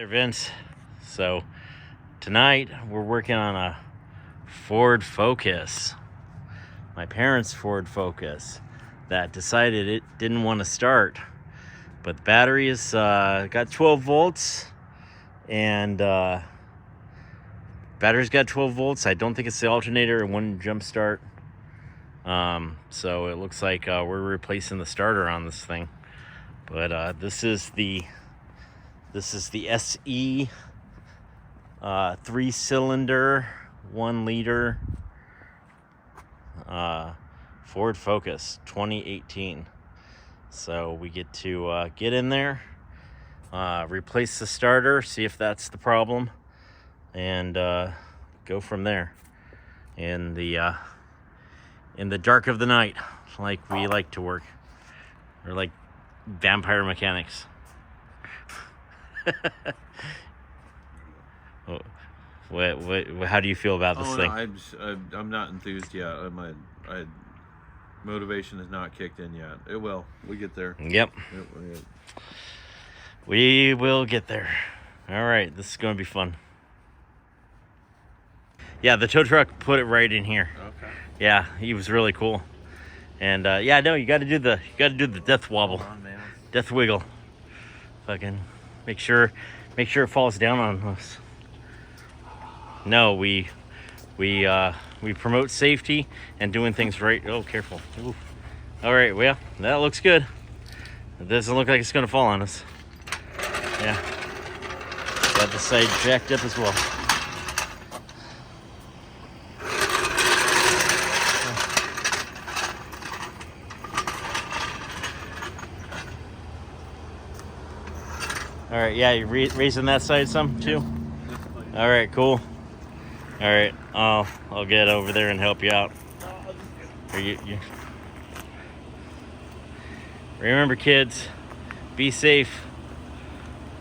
There, Vince. So tonight we're working on a Ford Focus, my parents' Ford Focus, that decided it didn't want to start. But the battery is got 12 volts, and battery's got 12 volts. I don't think it's the alternator. It wouldn't jump start. So it looks like we're replacing the starter on this thing. But this is the SE 3-cylinder 1-liter Ford Focus 2018. So we get to get in there, replace the starter, see if that's the problem, and go from there in the dark of the night, like we like to work. We're like vampire mechanics. How do you feel about this thing? No, I'm not enthused yet. My motivation has not kicked in yet. It will. We get there. Yep. We will get there. All right, this is going to be fun. Yeah, the tow truck put it right in here. Okay. Yeah, he was really cool. And yeah, no, you got to do the death wobble, Hold on, man. death wiggle. Fucking make sure it falls down on us. No, we promote safety and doing things right. Oh, careful. Ooh. All right, well, that looks good. It doesn't look like it's gonna fall on us. Yeah. Got the side jacked up as well. All right, yeah, you raising that side some too? All right, cool. All right, I'll get over there and help you out. You remember, kids, be safe.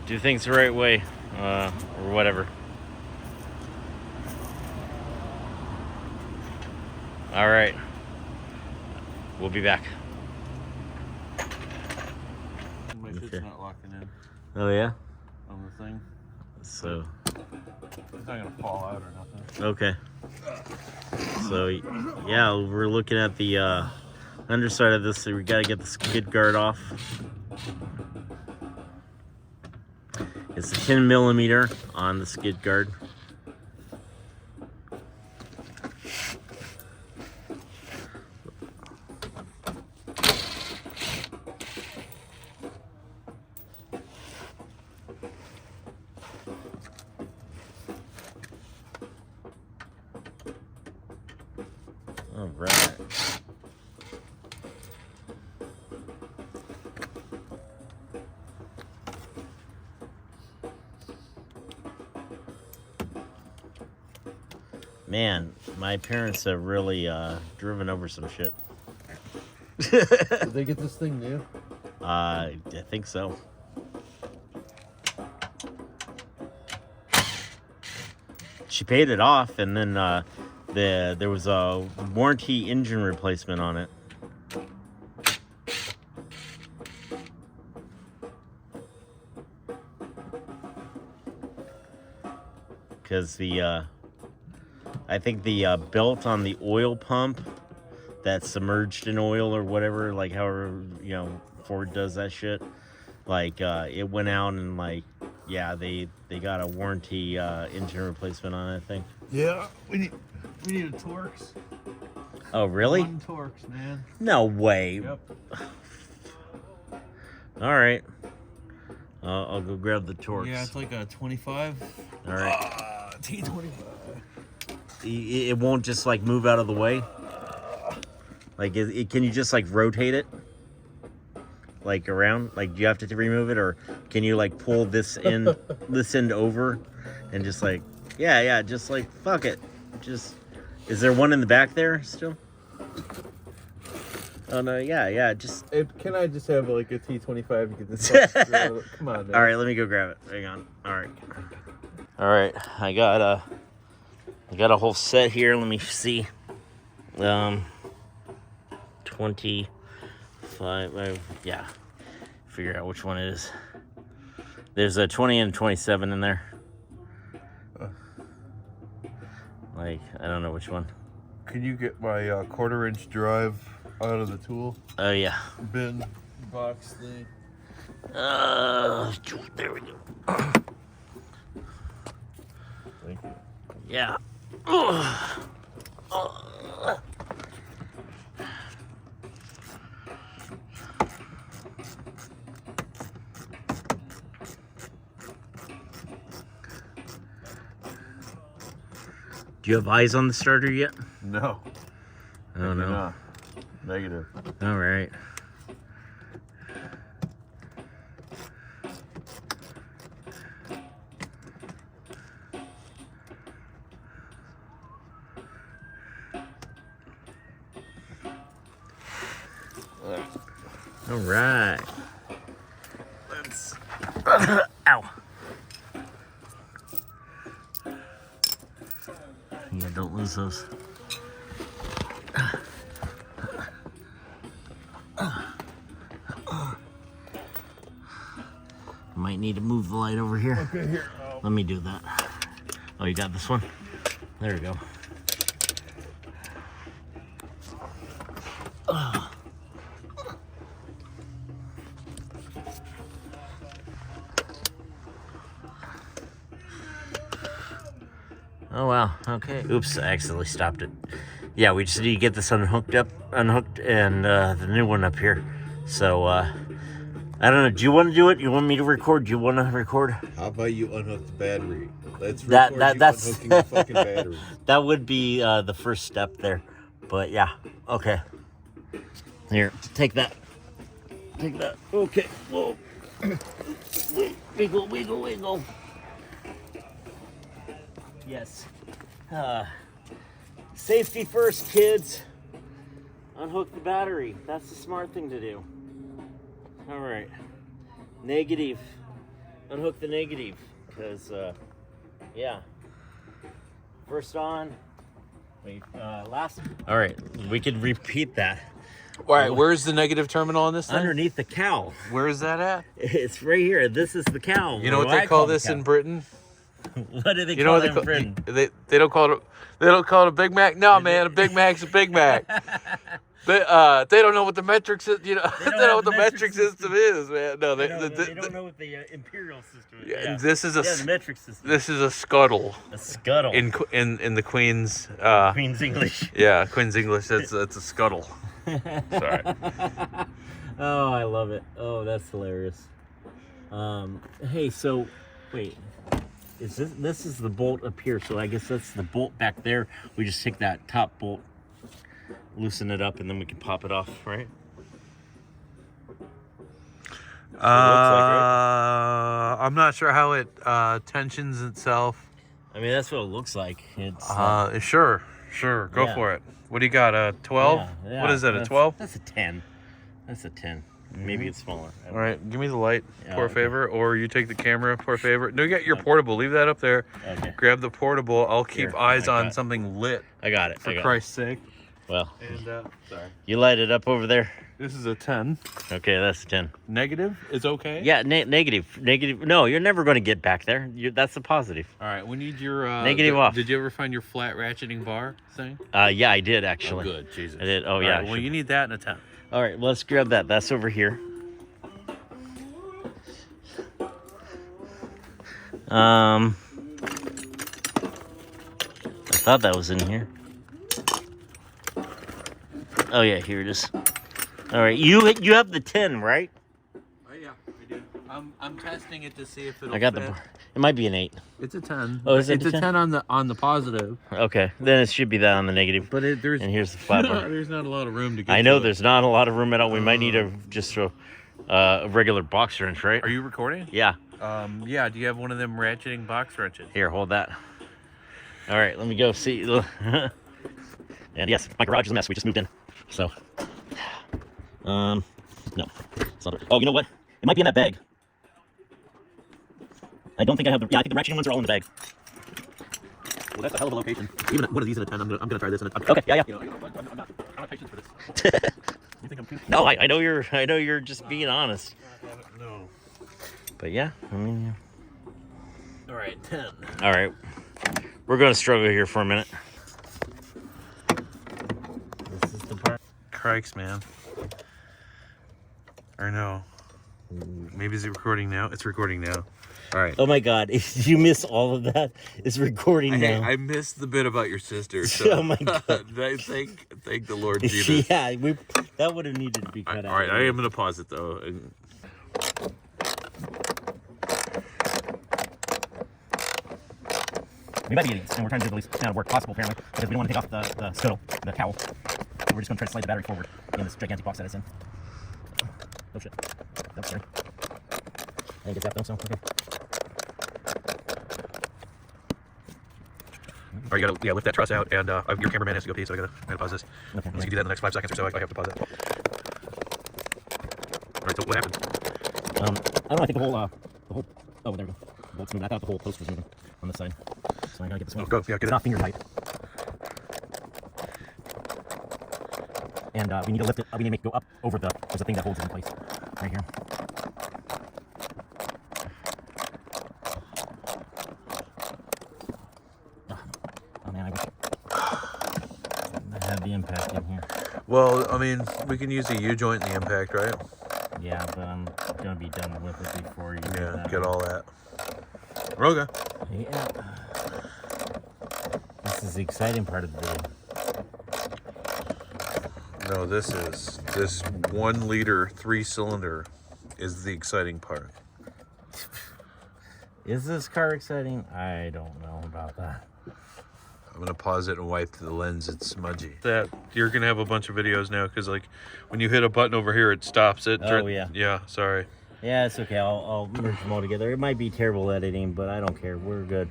Do things the right way, or whatever. All right, we'll be back. My shit's not locking in Oh yeah. on the thing. So. It's not gonna fall out or nothing. Okay. So yeah, we're looking at the underside of this. So we got to get the skid guard off. It's a 10 millimeter on the skid guard. All right. Man, my parents have really driven over some shit. Did they get this thing new? I think so. She paid it off, and then there was a warranty engine replacement on it. Because I think the belt on the oil pump that's submerged in oil or whatever, like however, Ford does that shit, like it went out, and like, yeah, they got a warranty engine replacement on it, I think. Yeah, we need a Torx. Oh, really? 1 Torx, man. No way. Yep. All right. I'll go grab the Torx. Yeah, it's like a 25. All right. T25. It won't just like move out of the way. Like, can you just like rotate it, like around? Like, do you have to remove it, or can you like pull this end over, and just like, yeah, just like fuck it. Just, is there one in the back there still? Oh no, yeah, just. Can I just have like a T25 to get this? Come on, man. All right, let me go grab it. Hang on. All right. I got a whole set here. Let me see. 25. Yeah. Figure out which one it is. There's a 20 and a 27 in there. Like, I don't know which one. Can you get my 1/4-inch drive out of the tool Oh, yeah. bin box thing? There we go. Thank you. Yeah. Do you have eyes on the starter yet? No. Oh, no. Not. Negative. All right. All right. Let's. Ow. Yeah, don't lose those. Might need to move the light over here. Okay, here. Let me do that. Oh, you got this one? There we go. Oh wow, okay. Oops, I accidentally stopped it. Yeah, we just need to get this unhooked, and the new one up here. So, I don't know, do you want to do it? You want me to record? Do you want to record? How about you unhook the battery? Let's That's unhooking the fucking battery. That would be the first step there. But yeah, okay. Here, take that. Take that. Okay, whoa. Wiggle, wiggle, wiggle. Yes. Safety first, kids. Unhook the battery. That's the smart thing to do. All right. Negative. Unhook the negative. Because, yeah. First on. Wait, last. All right. We could repeat that. All right, where's the negative terminal on this thing? Underneath the cowl. Where is that at? It's right here. This is the cowl. You know what they call this in Britain? What do they You know call what it in Britain? they don't call it. They don't call it a Big Mac. No, man, a Big Mac's a Big Mac. They don't know what the metric system. You know, they don't know what the metric system is, man. No, They don't know what the imperial system is. Yeah, this is a the metric system. this is a scuttle A scuttle. in the Queen's. Queen's English. Yeah, Queen's English. That's a scuttle. Sorry. Oh, I love it. Oh, that's hilarious. Hey, so wait, is this is the bolt up here? So I guess that's the bolt back there. We just take that top bolt, loosen it up, and then we can pop it off, right? I'm not sure how it tensions itself. I mean, that's what it looks like. It's Sure, go Yeah. for it. What do you got? A 12? yeah, What is that? A that's- 12? That's a 10. That's a 10. Maybe it's smaller. I don't All right, give me the light, Yeah, por okay. favor, or you take the camera, por favor. No, you got your portable. Leave that up there. Okay. Grab the portable. I'll keep Here, eyes I on got- something lit. I got it. For I got Christ's sake. it. Well, And sorry. you light it up over there. This is a 10. Okay, that's a 10. Negative is okay. Yeah, negative. No, you're never going to get back there. That's a positive. All right, we need your Negative off. Did you ever find your flat ratcheting bar thing? Yeah, I did actually. Oh, good, Jesus. I did. Oh, All yeah. right, well, you need that in a 10. All right, let's grab that. That's over here. I thought that was in here. Oh yeah, here it is. All right, you have the 10, right? Oh yeah, I do. I'm testing it to see if it'll I got the. It might be an 8. It's a 10. Oh, is it It's a a 10? 10 on the positive. Okay, then it should be that on the negative. But there's And here's the flat bar. there's not a lot of room to get. I know to it. there's not a lot of room at all. We might need a regular box wrench, right? Are you recording? Yeah. Yeah. Do you have one of them ratcheting box wrenches? Here, hold that. All right, let me go see. And yes, my garage is a mess. We just moved in, so no, it's not. Oh, you know what? It might be in that bag. I don't think I have the. Yeah, I think the ratcheting ones are all in the bag. Well, that's a hell of a location. Even one of these in a 10. I'm gonna try this in a. Okay, yeah. You know, I'm not patient for this. You think I'm too? No, I know you're just being honest. No. But yeah, I mean, All right, 10. all right, we're gonna struggle here for a minute. This is the part. Crikes, man. Or no. Maybe is it recording now? It's recording now. All right. Oh my God! Did you miss all of that? It's recording now. I missed the bit about your sister. So Oh my God! I thank the Lord Jesus. Yeah, that would have needed to be cut out. All right, I am gonna pause it though. We might be idiots, and we're trying to do the least amount of work possible, apparently, because we don't want to take off the scuttle, the cowl. We're just going to try to slide the battery forward in this gigantic box that it's in. Oh shit. Oh, sorry. I think it's that though, so, okay. All right, you gotta lift that truss out, and your cameraman has to go pee, so I gotta pause this. Okay. Once you do that in the next 5 seconds or so, I have to pause it. All right, so what happened? I don't know, I think the whole, oh, there we go. The bolt's moving. I thought the whole post was moving on this side. So I gotta get this one. Oh, go, yeah, get it's it. not finger tight. And we need to lift it, we need to make it go up over there's a thing that holds it in place. Right here. Oh man, I wish I had the impact in here. Well, I mean, we can use the U-joint and the impact, right? Yeah, but I'm gonna be done with it before you Yeah, get all that. Roga. Yeah. This is the exciting part of the video. No, this 1 liter 3-cylinder is the exciting part. Is this car exciting? I don't know about that. I'm gonna pause it and wipe the lens. It's smudgy. That you're gonna have a bunch of videos now because like when you hit a button over here, it stops it. Oh, yeah. Yeah. Sorry. Yeah, it's okay. I'll merge them all together. It might be terrible editing, but I don't care. We're good.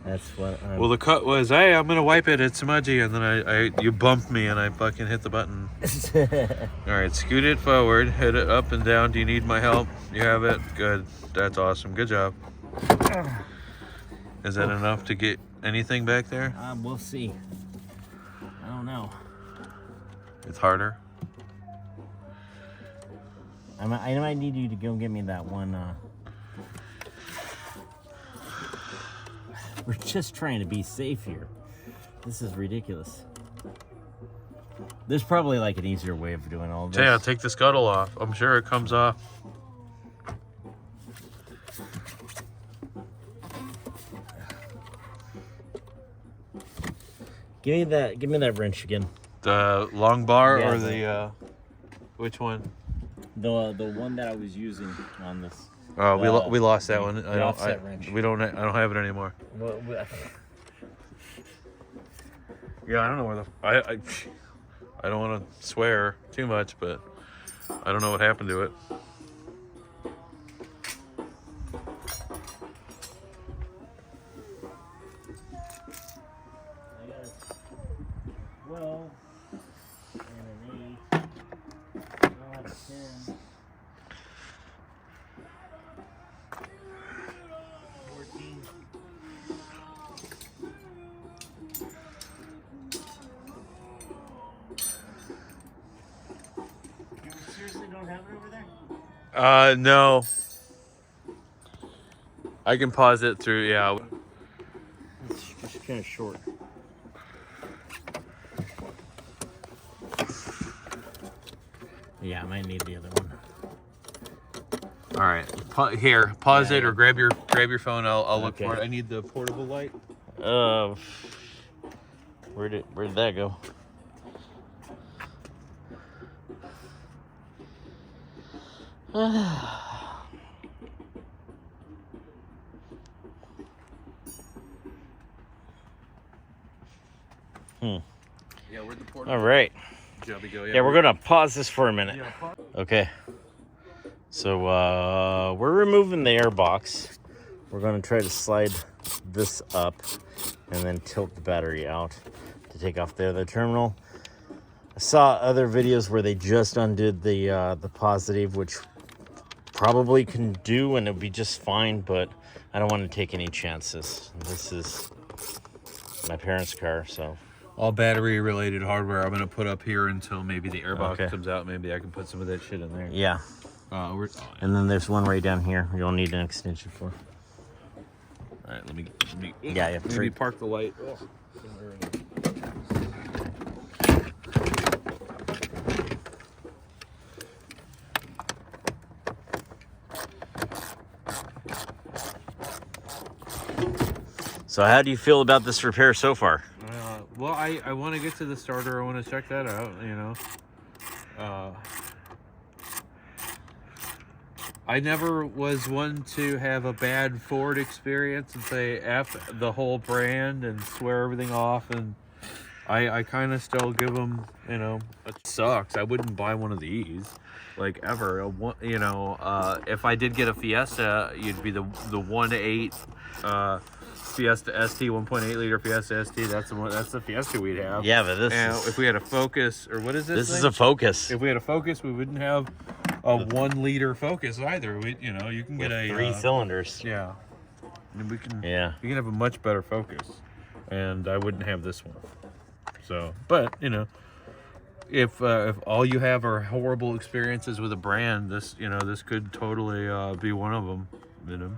That's what I'm... Well, the cut was, hey, I'm gonna wipe it. It's smudgy, and then you bumped me, and I fucking hit the button. All right, scoot it forward, hit it up and down. Do you need my help? You have it. Good. That's awesome. Good job. Is that enough to get anything back there? We'll see. I don't know. It's harder. I might need you to go get me that one. We're just trying to be safe here. This is ridiculous. There's probably like an easier way of doing all this. Yeah, take the scuttle off. I'm sure it comes off. Give me that wrench again. The long bar Yeah, or the which one? The one that I was using on this. We lost that one. I offset wrench. I don't have it anymore. Well, Yeah, I don't know where I don't want to swear too much, but I don't know what happened to it. I got a 12 and an 8. I'll have a 10. 14. You seriously don't have it over there? No. I can pause it through, yeah. It's just kind of short. Yeah, I might need the other one. All right, here, pause it or grab your phone. I'll look Okay. for it. I need the portable light. Where did that go? Yeah, where'd the portable All right. Jobby go? Yeah, we're gonna pause this for a minute. Okay. So we're removing the air box. We're gonna try to slide this up and then tilt the battery out to take off the other terminal. I saw other videos where they just undid the positive, which probably can do and it'll be just fine, but I don't want to take any chances. This is my parents' car, so. All battery related hardware I'm gonna put up here until maybe the airbox Okay. comes out. Maybe I can put some of that shit in there. Yeah. And then there's one right down here. You'll need an extension for. All right, let me Yeah, yeah. maybe park the light. Oh. So how do you feel about this repair so far? Well, I want to get to the starter. I want to check that out, you know. I never was one to have a bad Ford experience and say F the whole brand and swear everything off. And I kind of still give them, you know, it sucks. I wouldn't buy one of these, like, ever. You know, if I did get a Fiesta, you'd be the 1.8 Fiesta ST, 1.8 liter Fiesta ST. That's the Fiesta we'd have. Yeah, but this And is, if we had a Focus, or what is this? this is a Focus. If we had a Focus, we wouldn't have a 1 liter Focus either. We, you know, you can get a 3 cylinders. Yeah, and we can. Yeah. You can have a much better Focus, and I wouldn't have this one. So, but you know, if all you have are horrible experiences with a brand, this could totally be one of them. You know.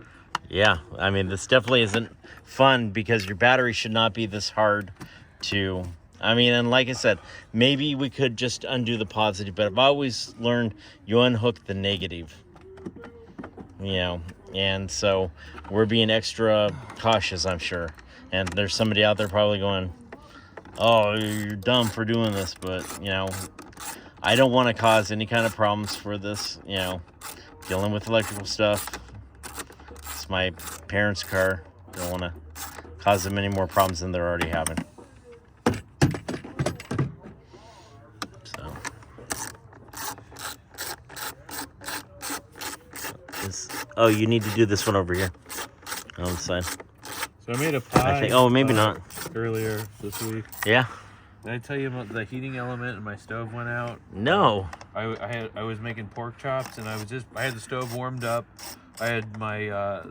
Yeah, I mean, this definitely isn't fun because your battery should not be this hard to... I mean, and like I said, maybe we could just undo the positive, but I've always learned you unhook the negative. You know, and so we're being extra cautious, I'm sure. And there's somebody out there probably going, oh, you're dumb for doing this, but, you know, I don't want to cause any kind of problems for this, you know, dealing with electrical stuff. My parents' car. Don't want to cause them any more problems than they're already having. So, oh, you need to do this one over here on the side. So I made a pie. I think. Oh, maybe not. Earlier this week. Yeah. Did I tell you about the heating element and my stove went out? No. I was making pork chops and I had the stove warmed up. I had my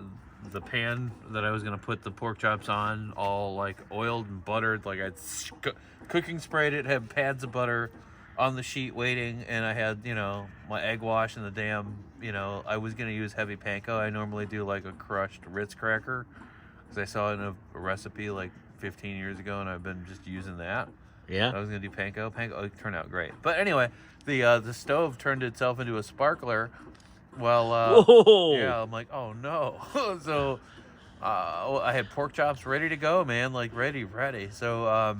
the pan that I was gonna put the pork chops on all like oiled and buttered. Like I'd cooking sprayed it, had pads of butter on the sheet waiting, and I had, you know, my egg wash and the damn, you know, I was gonna use heavy panko. I normally do like a crushed Ritz cracker because I saw it in a recipe like 15 years ago, and I've been just using that. Yeah. I was gonna do panko. It turned out great. But anyway, the stove turned itself into a sparkler. Well, Whoa. yeah, I'm like, oh no. So I had pork chops ready to go, man, like ready. So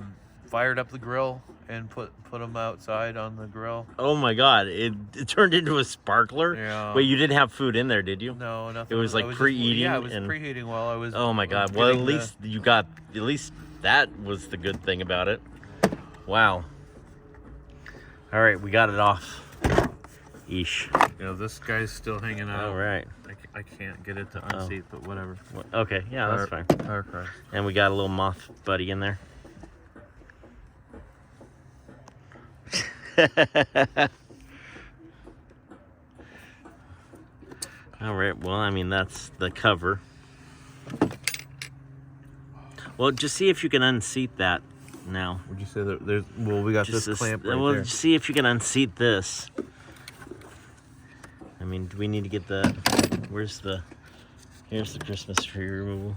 fired up the grill and put them outside on the grill. Oh my God! It turned into a sparkler. Yeah. Wait, you didn't have food in there, did you? No, nothing. It was like preheating. Yeah, it was and... preheating while I was. Oh my God! Well, at least you got. At least that was the good thing about it. Wow. All right, we got it off. Eesh. You know, this guy's still hanging out. All right. I can't get it to unseat, but whatever. Okay, yeah, that's fine. Okay. And we got a little moth buddy in there. All right, well, I mean, that's the cover. Well, just see if you can unseat that now. Would you say that there's... Well, we got Just this clamp right well, there. just see if you can unseat this. I mean, do we need to get the... Here's the Christmas tree removal.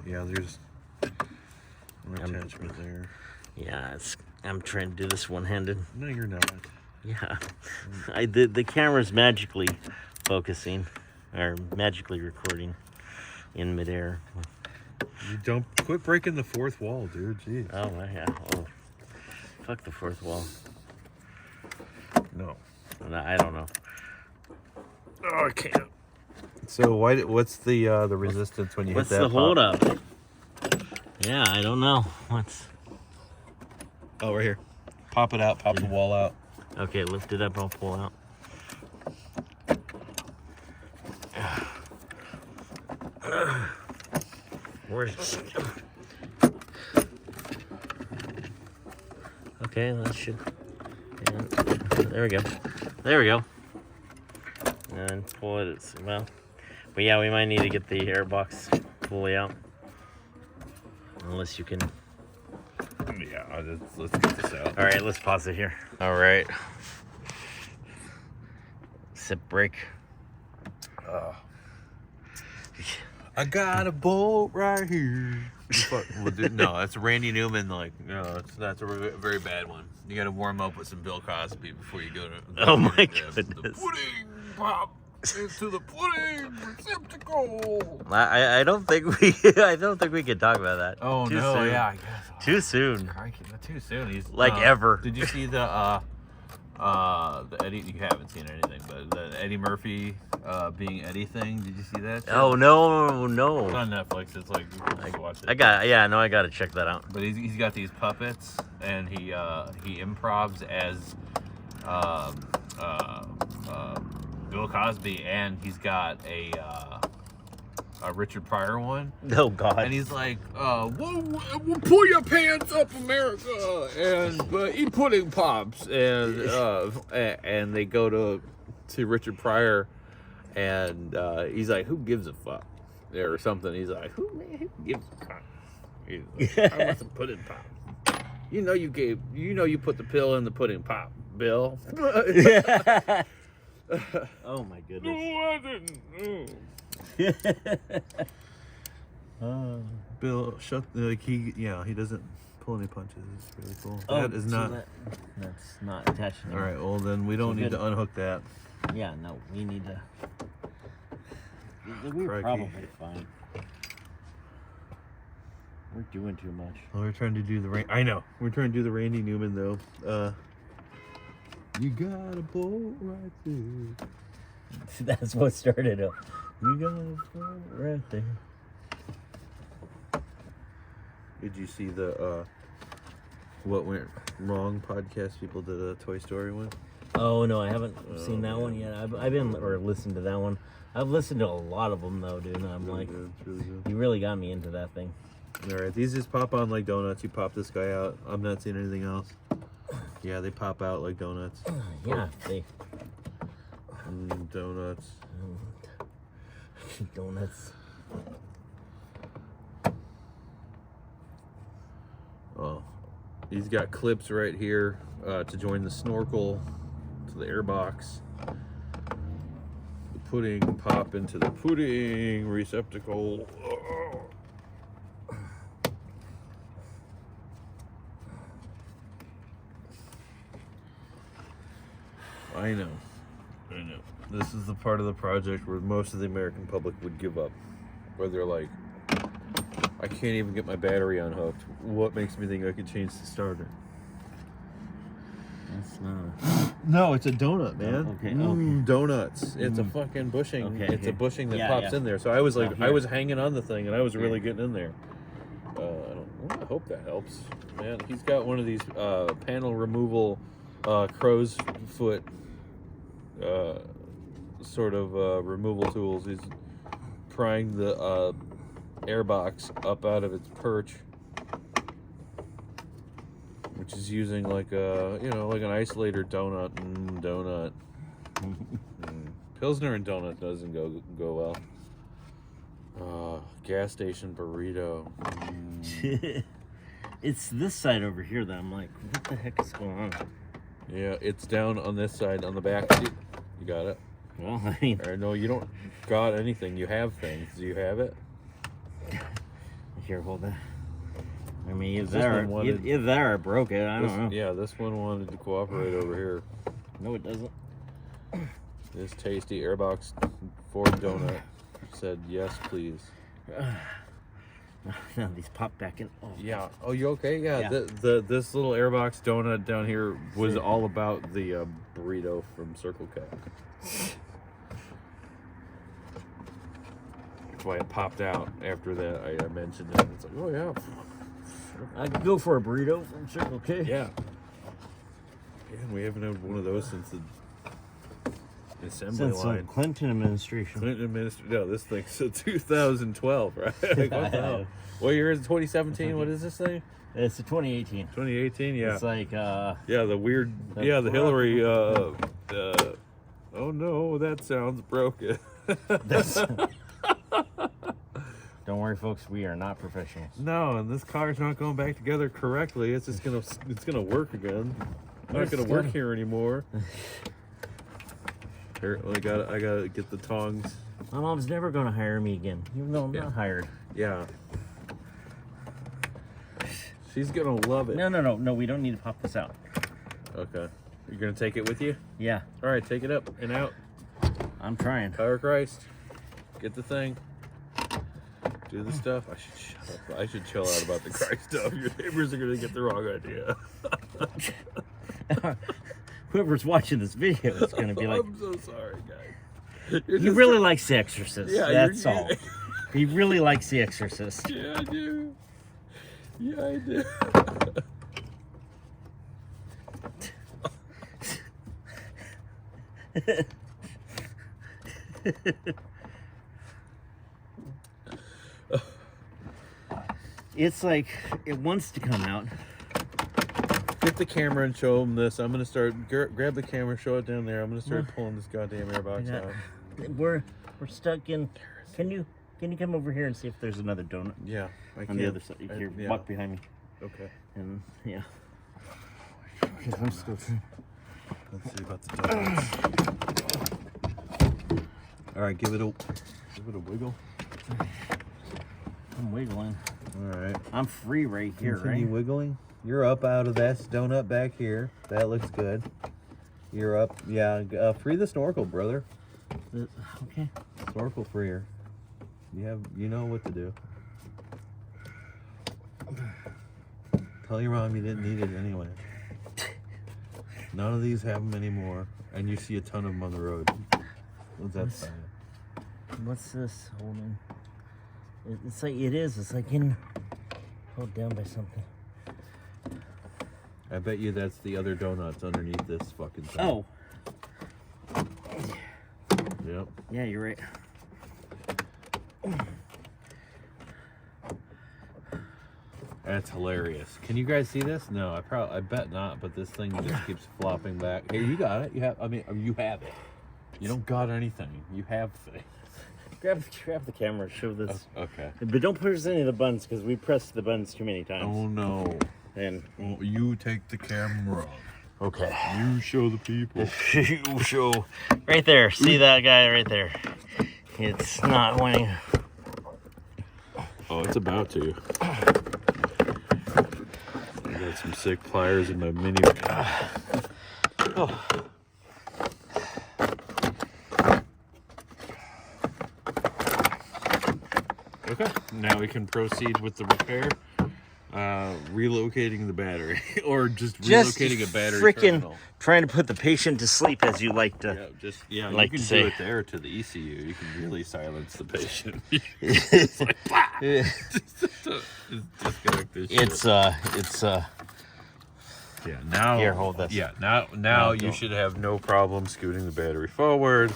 Yeah, there's an attachment there. Yeah, I'm trying to do this one-handed. No, you're not. Yeah, I did. The camera's magically focusing, or magically recording in midair. You don't quit breaking the fourth wall, dude. Jeez. Oh yeah. Oh, fuck the fourth wall. No. No, I don't know. Oh, I can't. So what's the resistance when you What's hit that? the hold up? Yeah, I don't know. What's? Oh, right here. Pop it out. Pop the wall out. Okay, lift it up. I'll pull out. Where's? Okay, that should. And there we go. There we go. And pull it. Well, but yeah, we might need to get the air box fully out. Unless you can. Let me Yeah, let's get this out. All right, let's pause it here. All right. Sip break. I got a boat right here. No, that's Randy Newman. Like, no, that's a very bad one. You got to warm up with some Bill Cosby before you go to. Oh my The goodness. pudding pop into the pudding receptacle. I don't think we can talk about that. Oh Too no, soon. yeah, I guess. Too soon. Crikey, too soon. He's Like ever. Did you see the Eddie? You haven't seen anything, but the Eddie Murphy being Eddie thing. Did you see that? Oh no, It's no. on Netflix. It's like you can just watch it. I got to check that out. But he's got these puppets, and he improvs as Bill Cosby, and he's got a Richard Pryor one. Oh God. And he's like, we'll pull your pants up, America, and eat pudding pops, and they go to Richard Pryor, and he's like, who gives a fuck, or something. He's like, who gives a fuck? He's like, I want some pudding pop. You put the pill in the pudding pop, Bill. Oh my goodness. No, I didn't. Bill, he doesn't pull any punches. It's really cool. Oh, That is so not. that's not attached All anymore. right, well then we don't So need good. to unhook that. Yeah, no, we need to. We're Crikey. probably fine. We're doing too much. Well, we're trying to do the I know. We're trying to do the Randy Newman though. You got a boat right there. That's what started it. You got it right there. Did you see the What Went Wrong podcast people did a Toy Story one? Oh no, I haven't seen that one yet. I've been or listened to that one. I've listened to a lot of them though, dude. And I'm Really like, good. It's really good. you really got me into that thing. All right, these just pop on like donuts. You pop this guy out. I'm not seeing anything else. Yeah, they pop out like donuts. Yeah, they Donuts. donuts. Oh, he's got clips right here to join the snorkel to the airbox. The pudding pop into the pudding receptacle. Oh. I know. This is the part of the project where most of the American public would give up. Where they're like, I can't even get my battery unhooked. What makes me think I could change the starter? That's not. No, it's a donut, man. Okay, Donuts. It's a fucking bushing. Okay, It's a okay. bushing that Yeah, pops yeah. in there. So I was like, Not I here. was hanging on the thing, and I was really getting in there. I hope that helps, man. He's got one of these panel removal crow's foot sort of removal tools. He's prying the airbox up out of its perch, which is using like a like an isolator donut. Pilsner and donut doesn't go well. Gas station burrito. It's this side over here that I'm like, what the heck is going on? Yeah, it's down on this side on the back seat. You got it? Well, I mean, Or no, you don't got anything. You have things. Do you have it? here, hold that. I mean, This one wanted- either that or I broke it. I don't know. Yeah, this one wanted to cooperate over here. No, it doesn't. This tasty airbox Ford donut said yes, please. Now these pop back in. Oh, Yeah. Oh, you okay? Yeah. Yeah. This little airbox donut down here was all about the burrito from Circle K. That's why it popped out after that. I mentioned it. It's like, oh yeah, I could go for a burrito from Circle K. yeah. Yeah, and we haven't had one of those since the assembly Since the line. Clinton administration. Clinton administration. No, this thing's 2012, right? Like, what the hell? What year is it? 2017? What is this thing? It's a 2018. 2018? Yeah. It's like, Yeah, the weird. That's Yeah, the rough. Hillary. Oh no, that sounds broken. that's, don't Don't worry, folks. We are not professionals. No, and this car's not going back together correctly. It's just gonna work again. I'm not gonna work here anymore. Here, I gotta get the tongs. My mom's never gonna hire me again, even though I'm not hired. Yeah. She's gonna love it. No. We don't need to pop this out. Okay. You're gonna take it with you? Yeah, All right, take it up and out. I'm trying. Power Christ. Get the thing. Do the stuff. I should shut up. I should chill out about the Christ stuff. Your neighbors are gonna get the wrong idea. Whoever's watching this video is gonna be like, I'm so sorry, guys. he really likes The Exorcist. Yeah, That's all. He really likes The Exorcist. Yeah, I do. Yeah, I do. It's like it wants to come out. Get the camera and show them this. I'm gonna start. Grab the camera, show it down there. I'm gonna start pulling this goddamn airbox Yeah. out. We're stuck in. Can you come over here and see if there's another donut Yeah, I on can. the other side? Here, yeah. walk behind me. Okay. And yeah. 'Cause I'm still trying. Let's see about the donuts. All right, give it a wiggle. I'm wiggling. All right. I'm free right here, Continue right? wiggling. You're up out of that donut back here. That looks good. You're up. Yeah. Free the snorkel, brother. Okay. Snorkel freer. You know what to do. Tell your mom you didn't need it anyway. None of these have them anymore, and you see a ton of them on the road. What's that sign? What's this holding? It's like it's like in held down by something. I bet you that's the other donuts underneath this fucking thing. Oh. Yep. Yeah, you're right. That's hilarious. Can you guys see this? No, I bet not. But this thing just keeps flopping back. Here, you got it. You have it. You don't got anything. You have things. Grab the camera. Show this. Okay. But don't press any of the buttons because we pressed the buttons too many times. Oh no. And You take the camera. okay. You show the people. You show right there. See that guy right there? It's not winning. Oh, it's about to. I got some sick pliers in my mini. Oh. Okay, now we can proceed with the repair. Relocating the battery, or just relocating a battery freaking terminal. trying to put the patient to sleep, as you like to. you Like can to say. do it there to the ECU. You can really silence the patient. It's like, bah! Disconnect this shit. It's Yeah, now Here, hold this. Yeah, now No, you don't. should have no problem scooting the battery forward,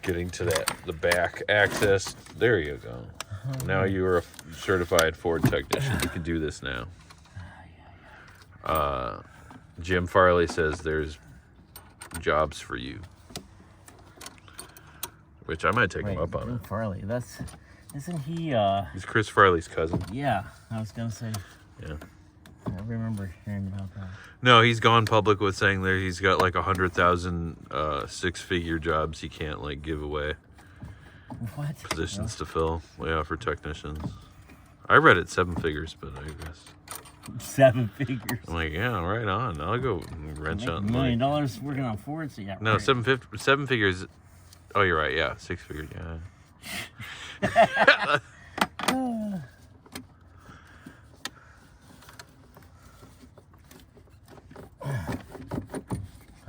getting to the back access. There you go. Now you are a certified Ford technician. You can do this now. Jim Farley says there's jobs for you, which I might take him up on Jim it. Farley. Isn't he? He's Chris Farley's cousin. Yeah, I was gonna say. Yeah. I remember hearing about that. No, he's gone public with saying that he's got like 100,000 six-figure jobs he can't like give away. What? Positions to fill. Yeah, for technicians. I read it 7 figures, but I guess 7 figures. I'm like, yeah, right on. I'll go wrench Make on. $1 million working on Ford. So yeah. No, right. 7 figures. Oh, you're right. Yeah, 6 figures. Yeah.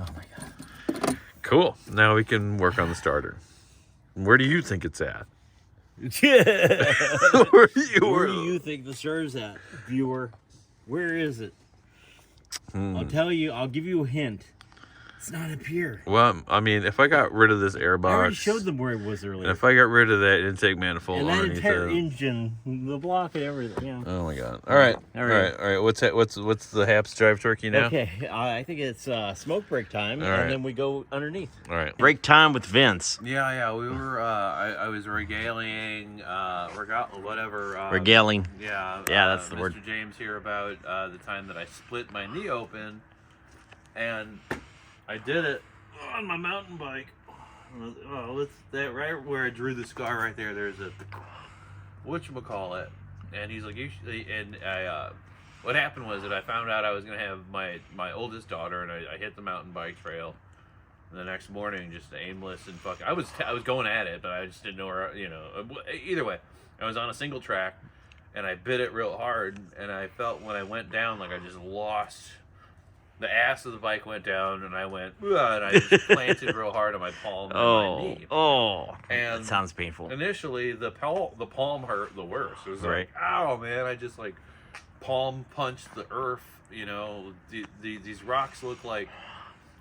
Oh my god. Cool. Now we can work on the starter. Where do you think it's at? Yeah. Where do Where do you think the starter's at, viewer? Where is it? I'll tell you. I'll give you a hint. It's not up here. Well, I mean, if I got rid of this air I already box, showed them where it was and earlier. if I got rid of that intake manifold And that underneath entire it. engine, the block and everything. Yeah. Oh my god! All right. What's the Haps drive turkey now? Okay, I think it's smoke break time, All right. and then we go underneath. All right. Break time with Vince. Yeah. We were. I was regaling. Whatever. Regaling. Yeah. that's the Mr. word. James here about the time that I split my knee open, and I did it on my mountain bike. Oh, it's that right where I drew the scar right there. There's a whatchamacallit. And he's like, you should, and I, what happened was that I found out I was gonna have my oldest daughter, and I hit the mountain bike trail. And the next morning, just aimless and fuck. I was going at it, but I just didn't know where. Either way, I was on a single track, and I bit it real hard, and I felt when I went down like I just lost. The ass of the bike went down, and I went, and I just planted real hard on my palm and my knee. And that sounds painful. Initially, the palm hurt the worst. It was Right. like, ow, man! I just like palm punched the earth. These rocks look like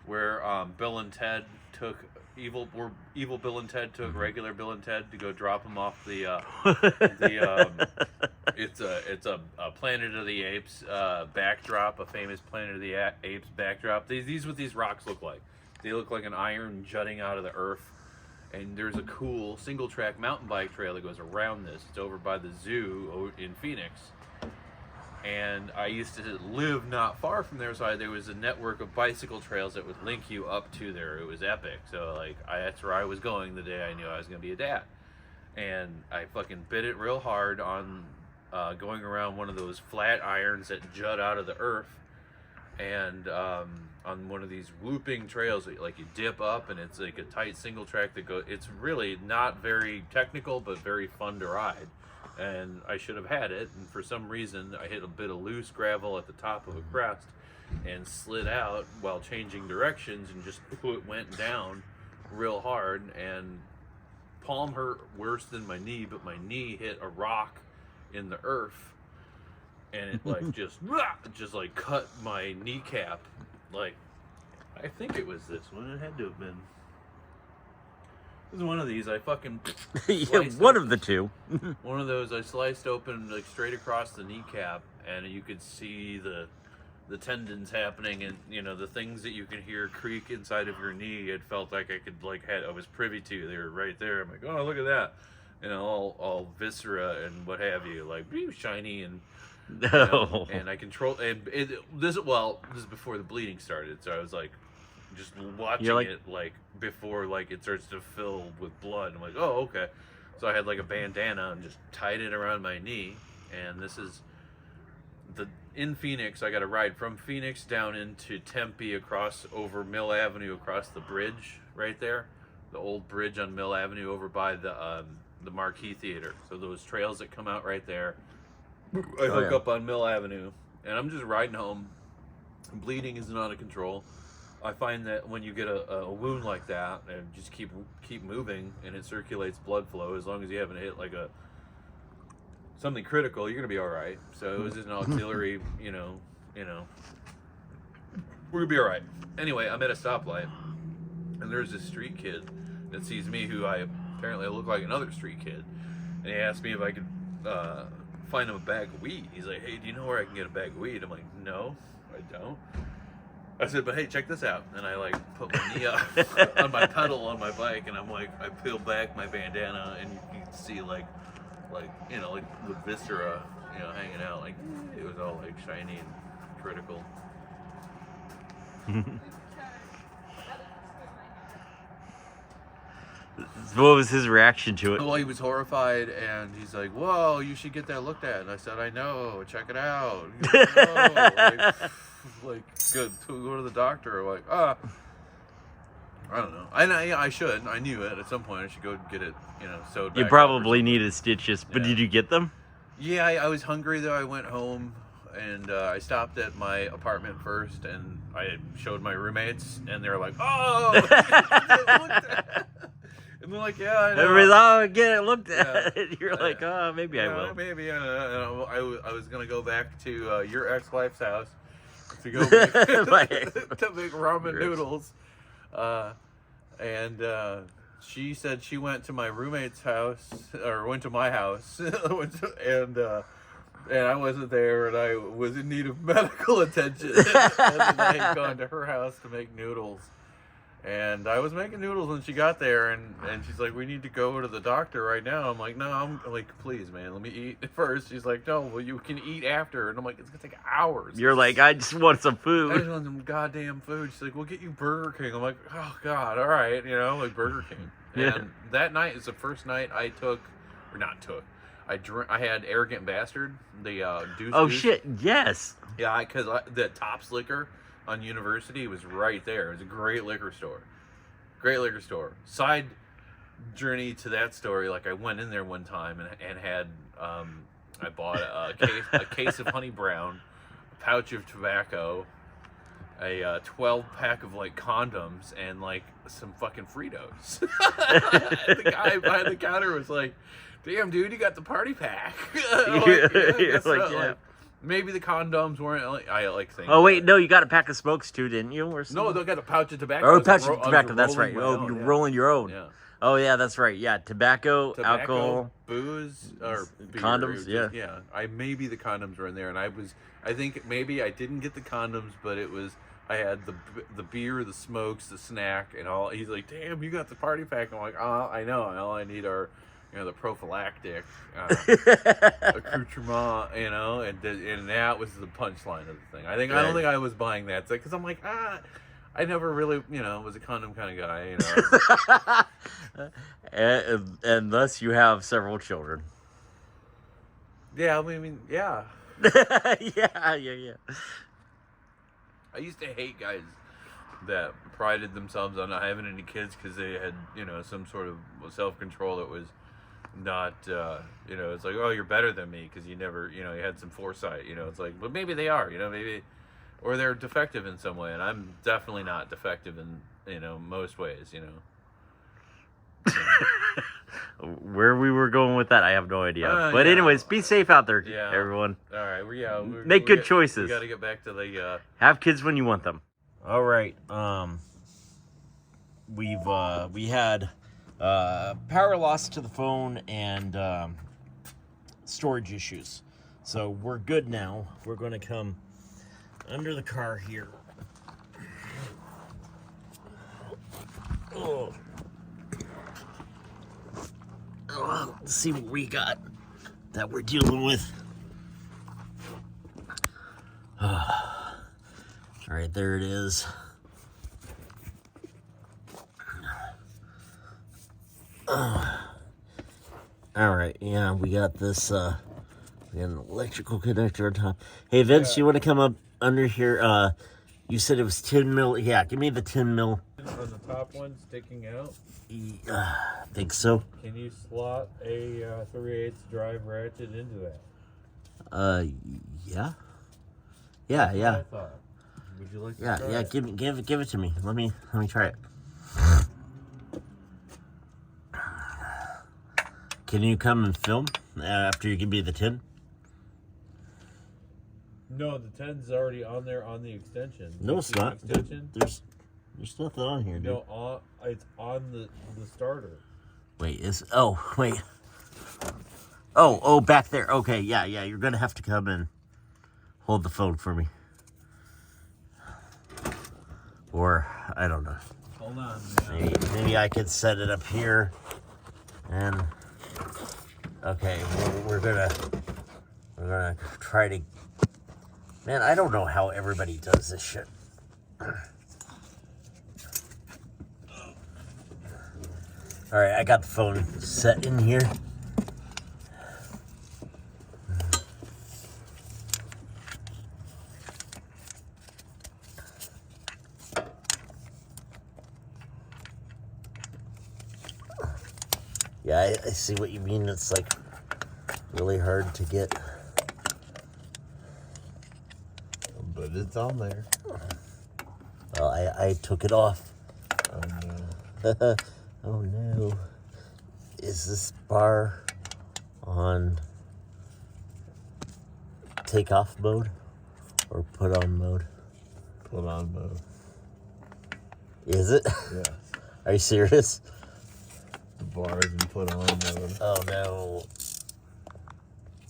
where Bill and Ted took evil Bill and Ted took regular Bill and Ted to go drop them off the it's a Planet of the Apes backdrop, a famous Planet of the Apes backdrop. These what these rocks look like. They look like an iron jutting out of the earth. And there's a cool single track mountain bike trail that goes around this. It's over by the zoo in Phoenix. And I used to live not far from there, so there was a network of bicycle trails that would link you up to there. It was epic. So that's where I was going the day I knew I was going to be a dad. And I fucking bit it real hard on going around one of those flat irons that jut out of the earth. And on one of these whooping trails, like you dip up, and it's like a tight single track that goes. It's really not very technical, but very fun to ride. And I should have had it, and for some reason I hit a bit of loose gravel at the top of a crest and slid out while changing directions, and just went down real hard, and palm hurt worse than my knee, but my knee hit a rock in the earth, and it like just like cut my kneecap. Like, I think it was this one. It had to have been. It was one of these. I fucking One of the two. one of those I sliced open like straight across the kneecap, and you could see the tendons happening, and the things that you can hear creak inside of your knee. It felt like I was privy to. They were right there. I'm like, oh, look at that, all viscera and what have you, like shiny and. No. And I control, and this is before the bleeding started, so I was like just watching it like before it starts to fill with blood. I'm like, oh, okay. So I had like a bandana and just tied it around my knee, and this is in Phoenix. I got to ride from Phoenix down into Tempe, across over Mill Avenue, across the bridge right there, the old bridge on Mill Avenue over by the Marquee Theater. So those trails that come out right there. I hook up on Mill Avenue, and I'm just riding home. Bleeding isn't out of control. I find that when you get a wound like that, and just keep moving, and it circulates blood flow, as long as you haven't hit something critical, you're gonna be all right. So it was just an auxiliary, we're gonna be all right. Anyway, I'm at a stoplight, and there's this street kid that sees me, who I apparently look like another street kid, and he asked me if I could find him a bag of weed. He's like, hey, do you know where I can get a bag of weed? I'm like, no, I don't. I said, but hey, check this out. And I put my knee up on my pedal on my bike, and I'm like, I peel back my bandana, and you can see like the viscera, hanging out. Like, it was all shiny and critical. What was his reaction to it? Well, he was horrified, and he's like, whoa, you should get that looked at. And I said, I know, check it out. Good, go to the doctor. I don't know. I should. I knew it. At some point, I should go get it, sewed back. You probably needed stitches, but did you get them? Yeah, I was hungry, though. I went home, and I stopped at my apartment first, and I showed my roommates, and they were like, oh! And they're like, yeah, I know. Everybody's, get it looked at. Yeah. You're like, oh, maybe I will. Maybe. I was going to go back to your ex-wife's house. to go make, Like- to make ramen noodles. And she said she went to my roommate's house, or went to my house, and I wasn't there, and I was in need of medical attention. And then I had gone to her house to make noodles. And I was making noodles when she got there, and she's like, "We need to go to the doctor right now." I'm like, "No, I'm like, please, man, let me eat first." She's like, "No, well, you can eat after." And I'm like, "It's gonna take hours." You're like, I just want some I just food. want some goddamn food. She's like, "We'll get you Burger King." I'm like, "Oh God, all right, like Burger King." Yeah. And that night is the first night I had Arrogant Bastard, the Deuce. Oh Deuce. shit! Yes. Yeah, because the Tops Liquor on University was right there. It was a great liquor store. Great liquor store. Side journey to that story, like I went in there one time and had I bought a case of Honey Brown, a pouch of tobacco, a 12-pack of like condoms, and like some fucking Fritos. The guy behind the counter was like, "Damn, dude, you got the party pack." I'm like, "Yeah, I guess You're like, so." yeah. Like, maybe the condoms weren't. I like saying. Oh wait, that. no, you got a pack of smokes too, didn't you? Or No, something? they got a pouch of tobacco. Oh, I a was pouch ro- of I was tobacco. That's right. rolling my Oh, own, you're yeah. rolling your own. Yeah. Oh yeah, that's right. Yeah, tobacco, alcohol. booze, or beer, Condoms, just- yeah. Maybe the condoms were in there, and I think maybe I didn't get the condoms, but it was. I had the beer, the smokes, the snack, and all. He's like, "Damn, you got the party pack." I'm like, "Oh, I know. All I need are, the prophylactic accoutrement, and that was the punchline of the thing. I don't Right. think I was buying that because I'm like, I never really, was a condom kind of guy, and thus you have several children. Yeah, I mean, yeah. yeah. I used to hate guys that prided themselves on not having any kids because they had, some sort of self-control that was not, it's like, "Oh, you're better than me because you never, you had some foresight." It's like, but maybe they are, maybe, or they're defective in some way, and I'm definitely not defective in, most ways, Where we were going with that, I have no idea. But yeah. anyways, be safe out there, Yeah. everyone. All right, Make good choices. We got to get back to the. Have kids when you want them. All right. We had power loss to the phone and storage issues, so we're good now. We're going to come under the car here. Oh. Let's see what we got that we're dealing with. All right, there it is. All right, yeah, we got this. We got an electrical connector on top. Hey, Vince, you want to come up under here? You said it was 10 mil. Yeah, give me the 10 mil. On the top one sticking out, I think so. can you slot a 3/8 drive ratchet into that? Yeah. Yeah. I thought. Would you like to try Yeah. it? Give it to me. Let me try it. Can you come and film after you give me the 10? No, the 10's already on there on the extension. No, You it's see the not. Extension? There's nothing on here, dude. No, it's on the starter. Wait, wait. Oh, back there. Okay, yeah. You're gonna have to come and hold the phone for me. Or I don't know. Hold on. Maybe I could set it up here. And okay, we're gonna try to. Man, I don't know how everybody does this shit. All right, I got the phone set in here. Yeah, I see what you mean. It's like really hard to get. But it's on there. Well, I took it off. Oh no. Oh no. Is this bar on takeoff mode or put on mode? Put on mode. Is it? Yeah. Are you serious? The bar is in put on mode. Oh no.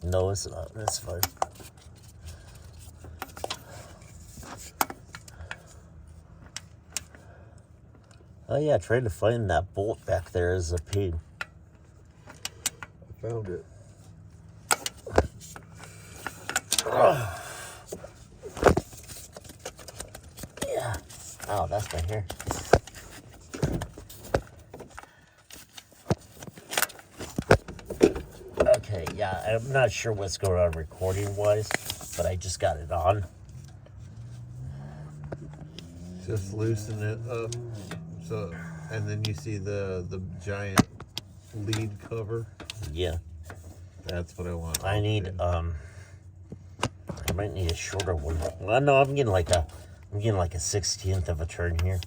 No, it's not. That's fine. Oh yeah, trying to find that bolt back there is a pain. I found it. Yeah. Oh, that's my hair. Okay, yeah, I'm not sure what's going on recording-wise, but I just got it on. Just loosen it up. So, and then you see the giant lead cover. Yeah. That's what I want. I need, I might need a shorter one. Well, no, I'm getting like a 16th of a turn here.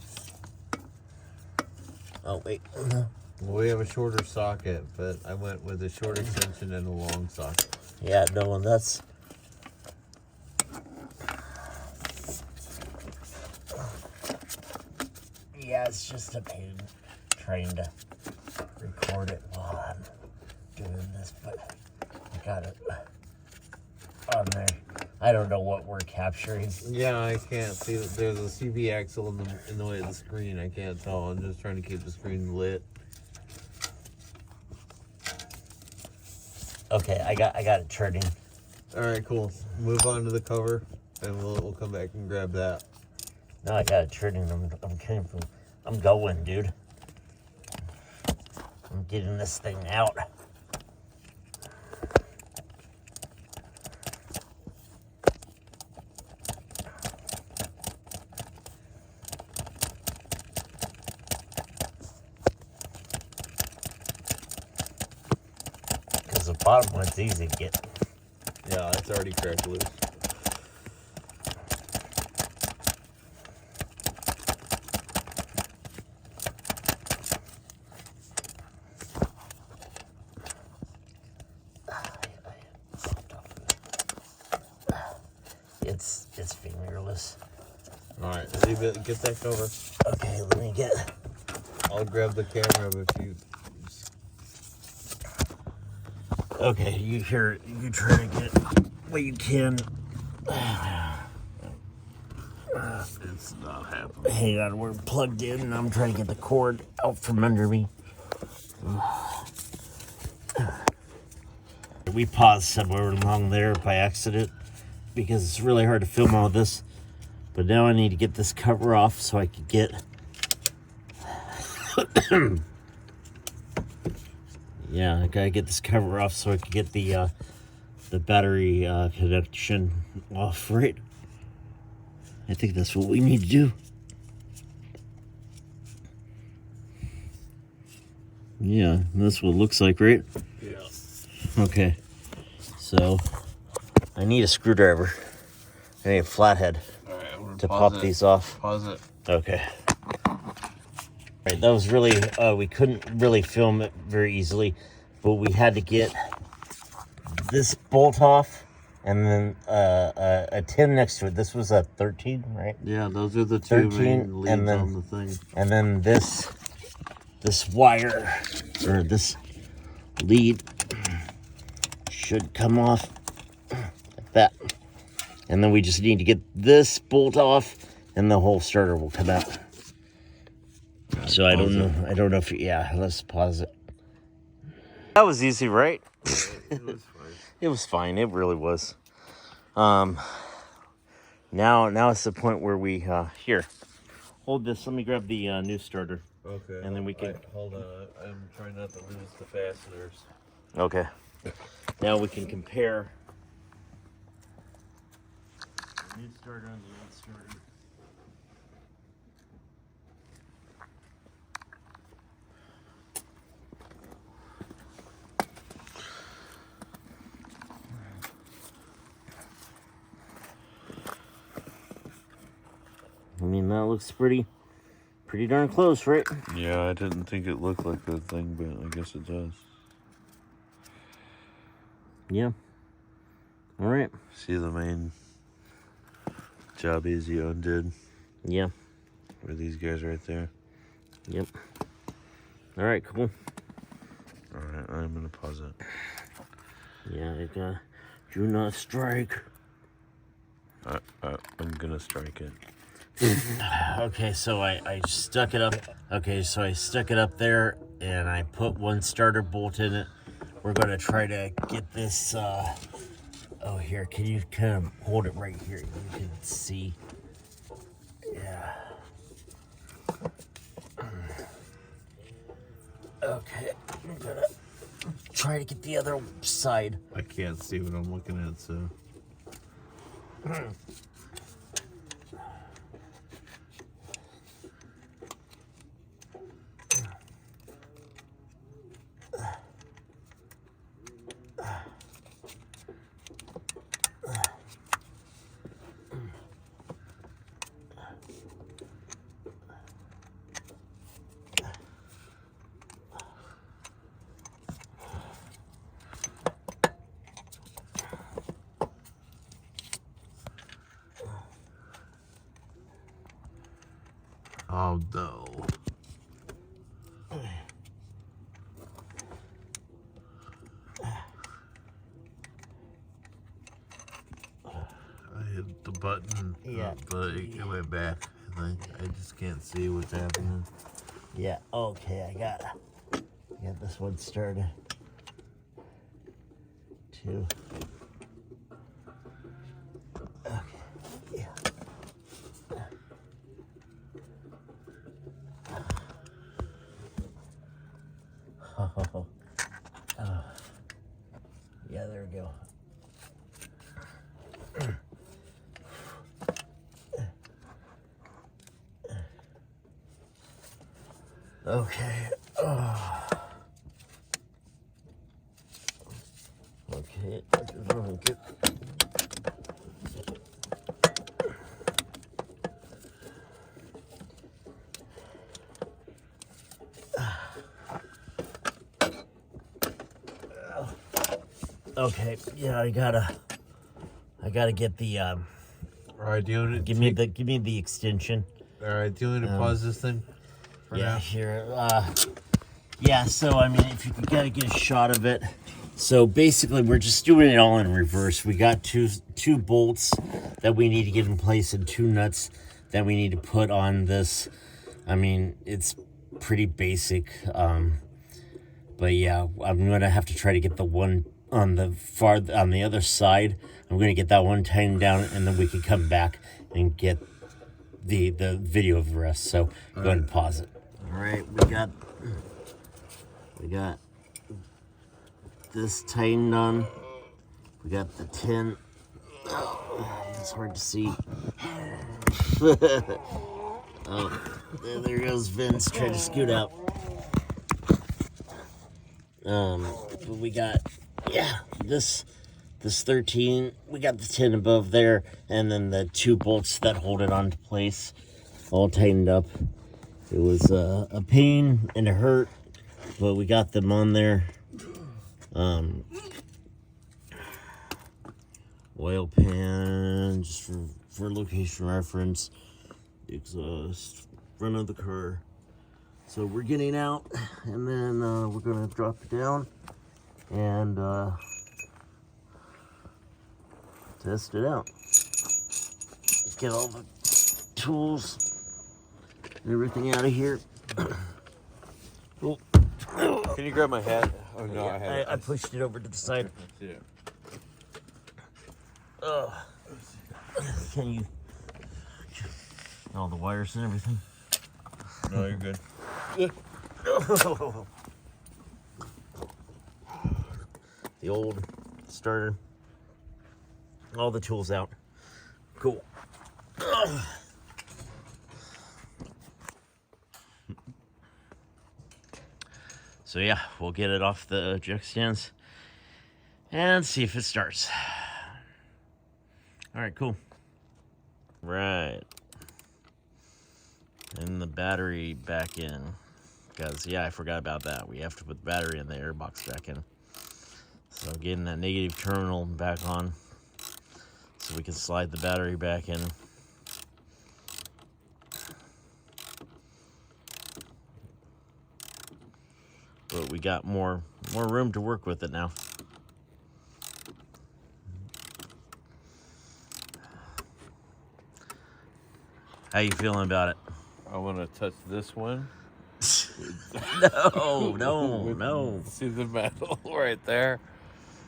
Oh, wait. Well, we have a shorter socket, but I went with a short extension and a long socket. Yeah, no, and that's... Yeah, it's just a pain trying to record it while I'm doing this, but I got it on there. I don't know what we're capturing. Yeah, I can't see that there's a CV axle in the way of the screen. I can't tell. I'm just trying to keep the screen lit. Okay, I got it turning. All right, cool. Move on to the cover, and we'll come back and grab that. No, I got it turning. I'm going, dude. I'm getting this thing out. Because the bottom one's easy to get. Yeah, it's already cracked loose. It's fingerless. All right, leave it. Get that cover. Okay, let me get. I'll grab the camera if you. Okay, you try to get what you can. It's not happening. Hang on, we're plugged in and I'm trying to get the cord out from under me. We paused somewhere along there by accident because it's really hard to film all this. But now I need to get this cover off so I can get... Yeah, I gotta get this cover off so I can get the battery connection off, right? I think that's what we need to do. Yeah, that's what it looks like, right? Yeah. Okay. So, I need a screwdriver. I need a flathead All right, I'm gonna to pause pop it. these off. Pause it. Okay. Right, that was really, we couldn't really film it very easily, but we had to get this bolt off and then a 10 next to it. This was a 13, right? Yeah, those are the two 13, main leads and then- on the thing. And then this wire, or this lead, should come off like that. And then we just need to get this bolt off and the whole starter will come out. So I don't know if, yeah, let's pause it. That was easy, right? It was fine. It was fine. It really was. Now it's the point where we, here, hold this. Let me grab the new starter. Okay. And then we can- hold on. I'm trying not to lose the fasteners. Okay. Now we can compare the new starter and the old starter. I mean, that looks pretty darn close, right? Yeah, I didn't think it looked like that thing, but I guess it does. Yeah. All right. See the main job Easy On did. Yeah. With these guys right there. Yep. All right, cool. All right, I'm gonna pause it. Yeah, I got do not strike. I'm gonna strike it. Okay, so I stuck it up. Okay, so I stuck it up there and I put one starter bolt in it. We're gonna try to get this, oh, here, can you kind of hold it right here? You can see. Yeah. Okay, I'm gonna try to get the other side. I can't see what I'm looking at, so. Oh no. I hit the button, Yeah. but it went back. I just can't see what's happening. Yeah, okay, I got this one started. Two. Okay, yeah. Oh. Yeah, there we go. Okay. Okay. Okay. Okay. Yeah, I gotta get the All right, do you want to give me the extension. All right, do you want to pause this thing? For Yeah, now? here. Yeah, so I mean, if you gotta get a shot of it. So basically, we're just doing it all in reverse. We got two bolts that we need to get in place and two nuts that we need to put on this. I mean, it's pretty basic. But yeah, I'm gonna have to try to get the one on the other side. I'm gonna get that one tightened down, and then we can come back and get the video of the rest. So go ahead and pause it. All right, we got this tightened on. We got the tin. Oh, it's hard to see. Oh, there goes Vince trying to scoot out. But we got, yeah, this 13. We got the tin above there, and then the two bolts that hold it onto place, all tightened up. It was a pain and a hurt, but we got them on there. Oil pan, just for location reference. Exhaust, front of the car. So we're getting out, and then we're gonna drop it down and test it out. Get all the tools and everything out of here. Oh. Can you grab my hat? Oh no, I have I pushed it over to the side. Yeah. Can you? All the wires and everything. No, you're good. The old starter. All the tools out. Cool. So yeah, we'll get it off the jack stands and see if it starts. All right, cool. Right. And the battery back in. Because, yeah, I forgot about that. We have to put the battery in the airbox back in. So getting that negative terminal back on so we can slide the battery back in. but we got more room to work with it now. How you feeling about it? I want to touch this one. No. See the metal right there?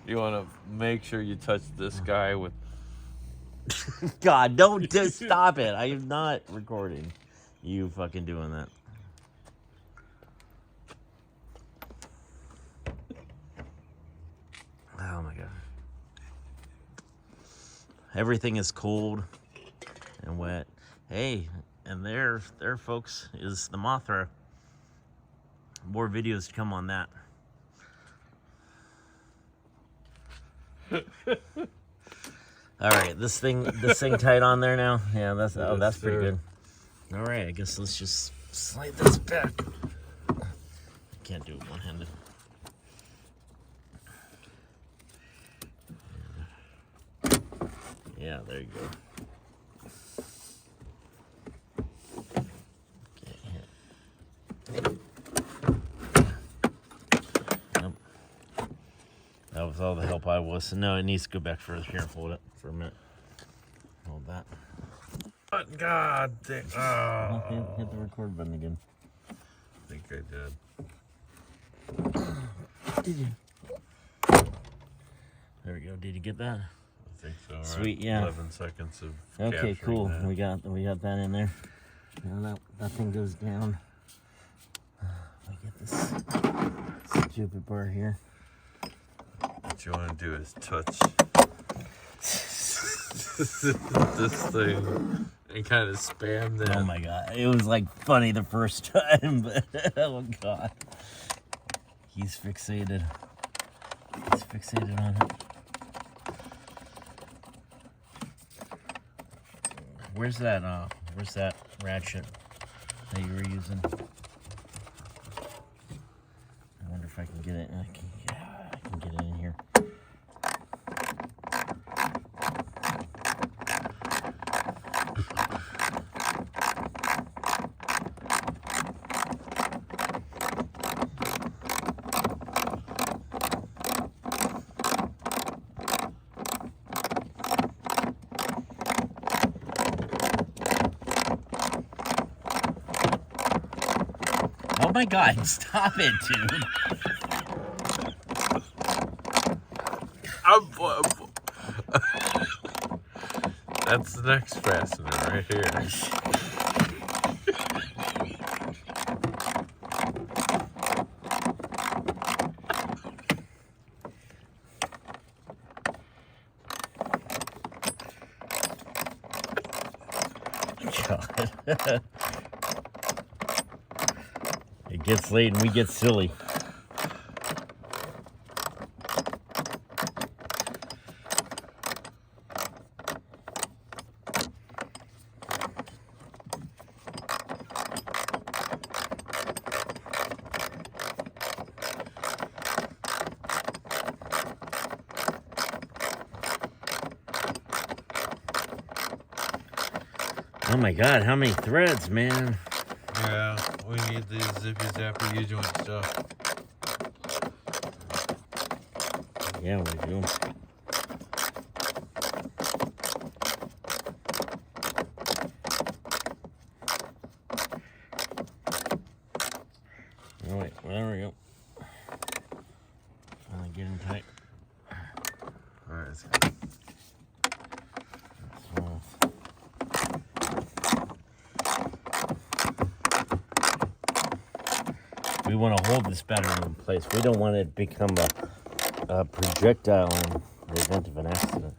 You want to make sure you touch this guy with. God, don't just stop it. I am not recording you fucking doing that. Oh my God. Everything is cold and wet. Hey, and there, folks, is the Mothra. More videos to come on that. All right, this thing tight on there now. Yeah, that's that's pretty good. All right, I guess let's just slide this back. Can't do it one-handed. Yeah, there you go. That was all the help I was. So no, it needs to go back further. Here, hold it for a minute. Hold that. God damn. Oh. Hit the record button again. I think I did. Did you? There we go. Did you get that? I think so. Right? Sweet, yeah. 11 seconds of Okay, cool. that. We got that in there. Now that thing goes down. I get this stupid bar here. What you want to do is touch this thing and kind of spam that. Oh my God. It was like funny the first time, but oh God. He's fixated. He's fixated on it. Where's that ratchet that you were using? I wonder if I can get it. I can get it in here. Oh my God, stop it, dude. That's the next fastener right here. God. It gets late and we get silly. Oh my God, how many threads, man? Yeah, we need these zippy zappy U-joint stuff. Yeah, we do. Oh wait, there we go. Finally getting tight. Alright, let's go. So, we want to hold this battery in place. We don't want it to become a projectile in the event of an accident.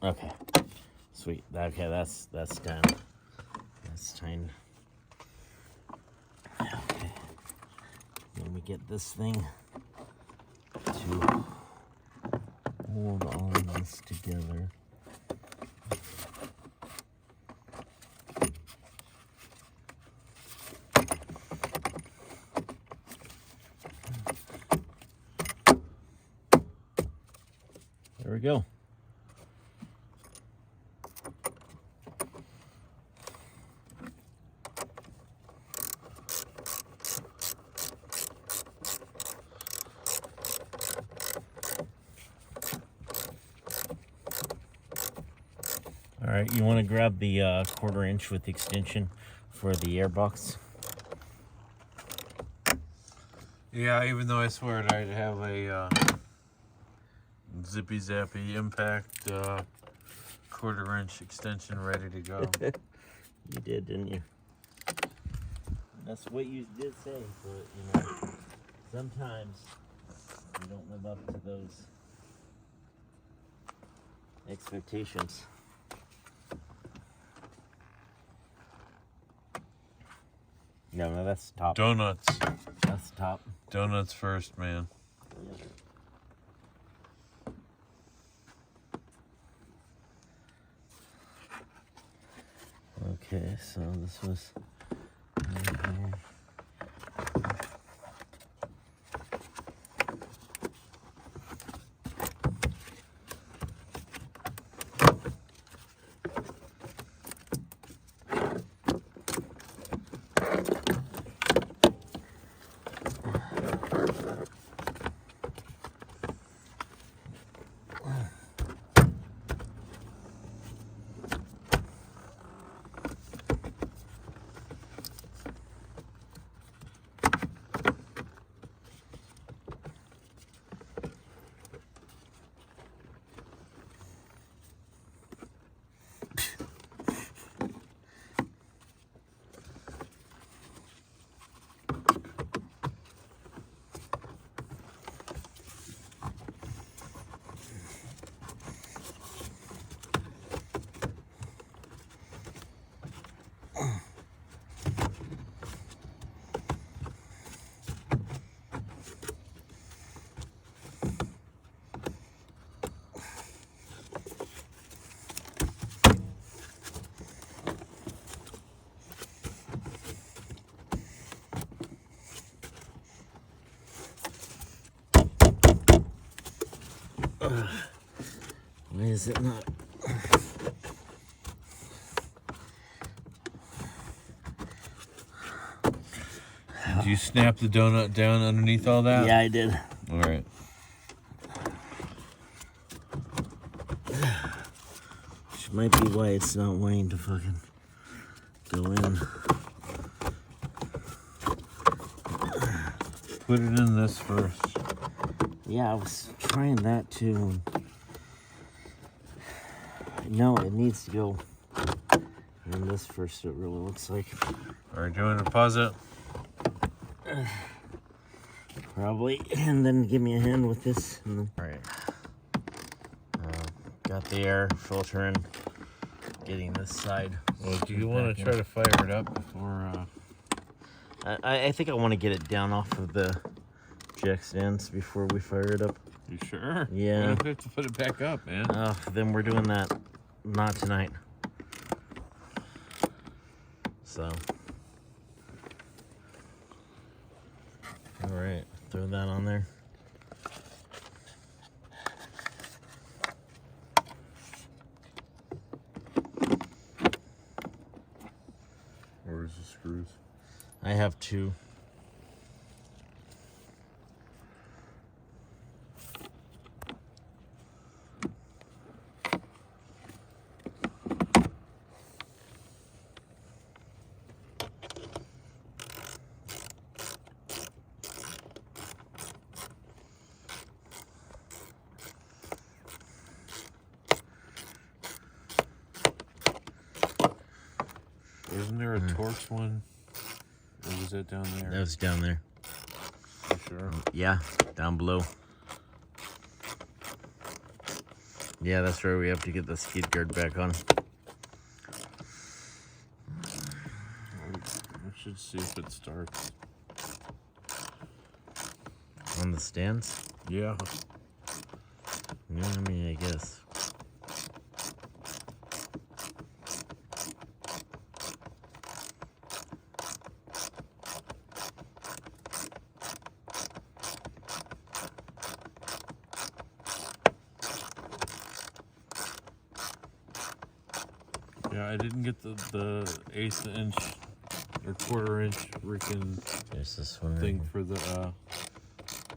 Okay, sweet. Okay, that's done. That's tightened. Okay. Then we get this thing to hold all of this together. There we go. All right, you want to grab the 1/4 inch with the extension for the airbox. Yeah, even though I swear I'd have a zippy zappy impact 1/4 inch extension ready to go. You did, didn't you? That's what you did say, but you know, sometimes you don't live up to those expectations. No, that's top. Donuts. That's top. Donuts first, man. Okay, so this was. Why is it not? Did you snap the donut down underneath all that? Yeah, I did. All right. Which might be why it's not wanting to fucking go in. Put it in this first. Yeah, I was trying that too. No, it needs to go in this first, it really looks like. All right, do you want to pause it? Probably. And then give me a hand with this. And then... Right. Got the air filter in. Getting this side. Well, do you want to try to fire it up before? I think I want to get it down off of the jack stands before we fire it up. You sure? Yeah. We have to put it back up, man. Then we're doing that not tonight. So. All right, throw that on there. Where's the screws? I have 2. Isn't there a Torx one? Or was that down there? That was down there. You sure? Yeah, down below. Yeah, that's where we have to get the skid guard back on. I should see if it starts. On the stands? Yeah. Yeah, I mean, I guess. Yeah, I didn't get the 1/8 inch or 1/4 inch freaking There's this one. thing for the.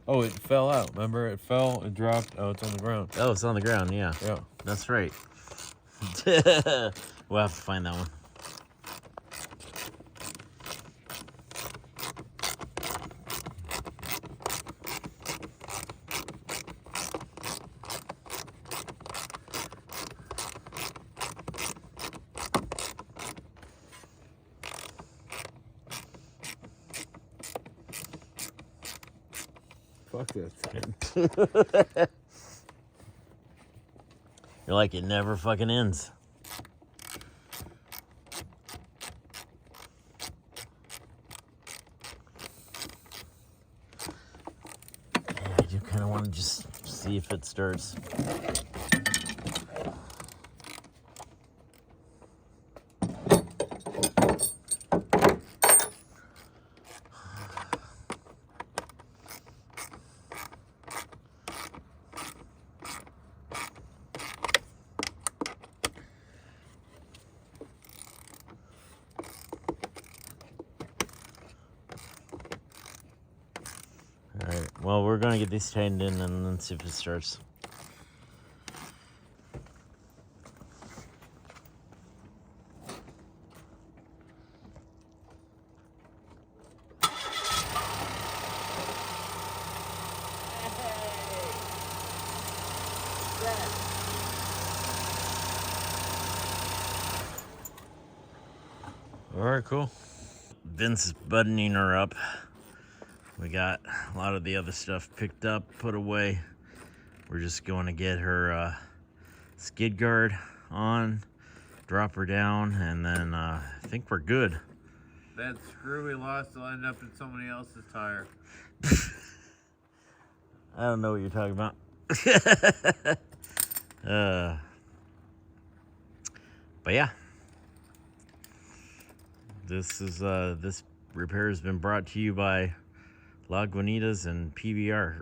Oh, it fell out. Remember, it fell, it dropped. Oh, it's on the ground. Oh, it's on the ground, yeah. Yeah. That's right. We'll have to find that one. Fuck that thing. You're like, it never fucking ends. Yeah, I do kind of want to just see if it starts. Alright, well, we're gonna get these tightened in and then see if it starts. Alright, cool. Vince is buttoning her up. We got a lot of the other stuff picked up, put away. We're just going to get her skid guard on, drop her down, and then I think we're good. That screw we lost will end up in somebody else's tire. I don't know what you're talking about. But yeah, this repair has been brought to you by Lagunitas and PBR.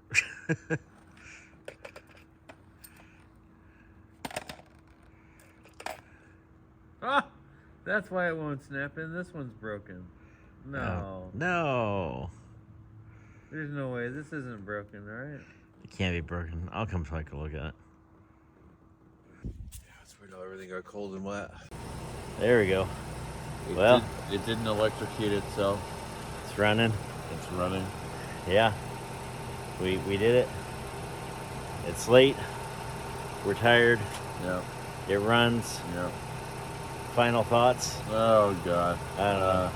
Ah, that's why it won't snap in. This one's broken. No, No, there's no way. This isn't broken, right? it can't be broken. I'll come take a look at it. That's weird how everything got cold and wet. There we go. Well, it didn't electrocute itself. it's running. It's running. Yeah, we did it. It's late. We're tired. Yeah. It runs. Yeah. Final thoughts? Oh God. I don't know.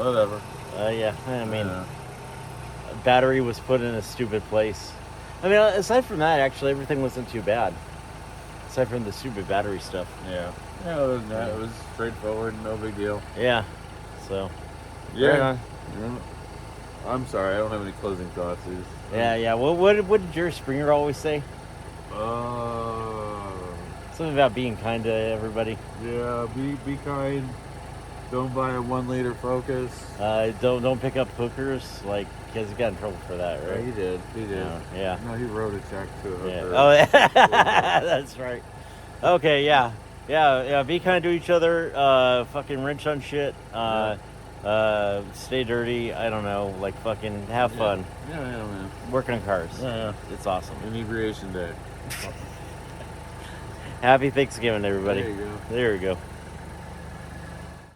Whatever. Yeah, I mean, Yeah. battery was put in a stupid place. I mean, aside from that, actually, everything wasn't too bad. Aside from the stupid battery stuff. Yeah. Yeah. Other than that, it was straightforward. No big deal. Yeah, so. right Yeah. on. Yeah. I'm sorry. I don't have any closing thoughts. Yeah. What did Jerry Springer always say? Something about being kind to everybody. Yeah. Be kind. Don't buy a 1 liter Focus. Don't pick up hookers, like, because he got in trouble for that, Yeah, right? he did. He did. Yeah. No, he wrote a check to a Yeah. hooker. Oh, that's right. Okay, yeah. Be kind to each other. Fucking wrench on shit. Stay dirty. I don't know. Like, fucking have fun. Yeah, man. Work on cars. Yeah. It's awesome. Inebriation Day. Happy Thanksgiving, everybody. There you go. There we go.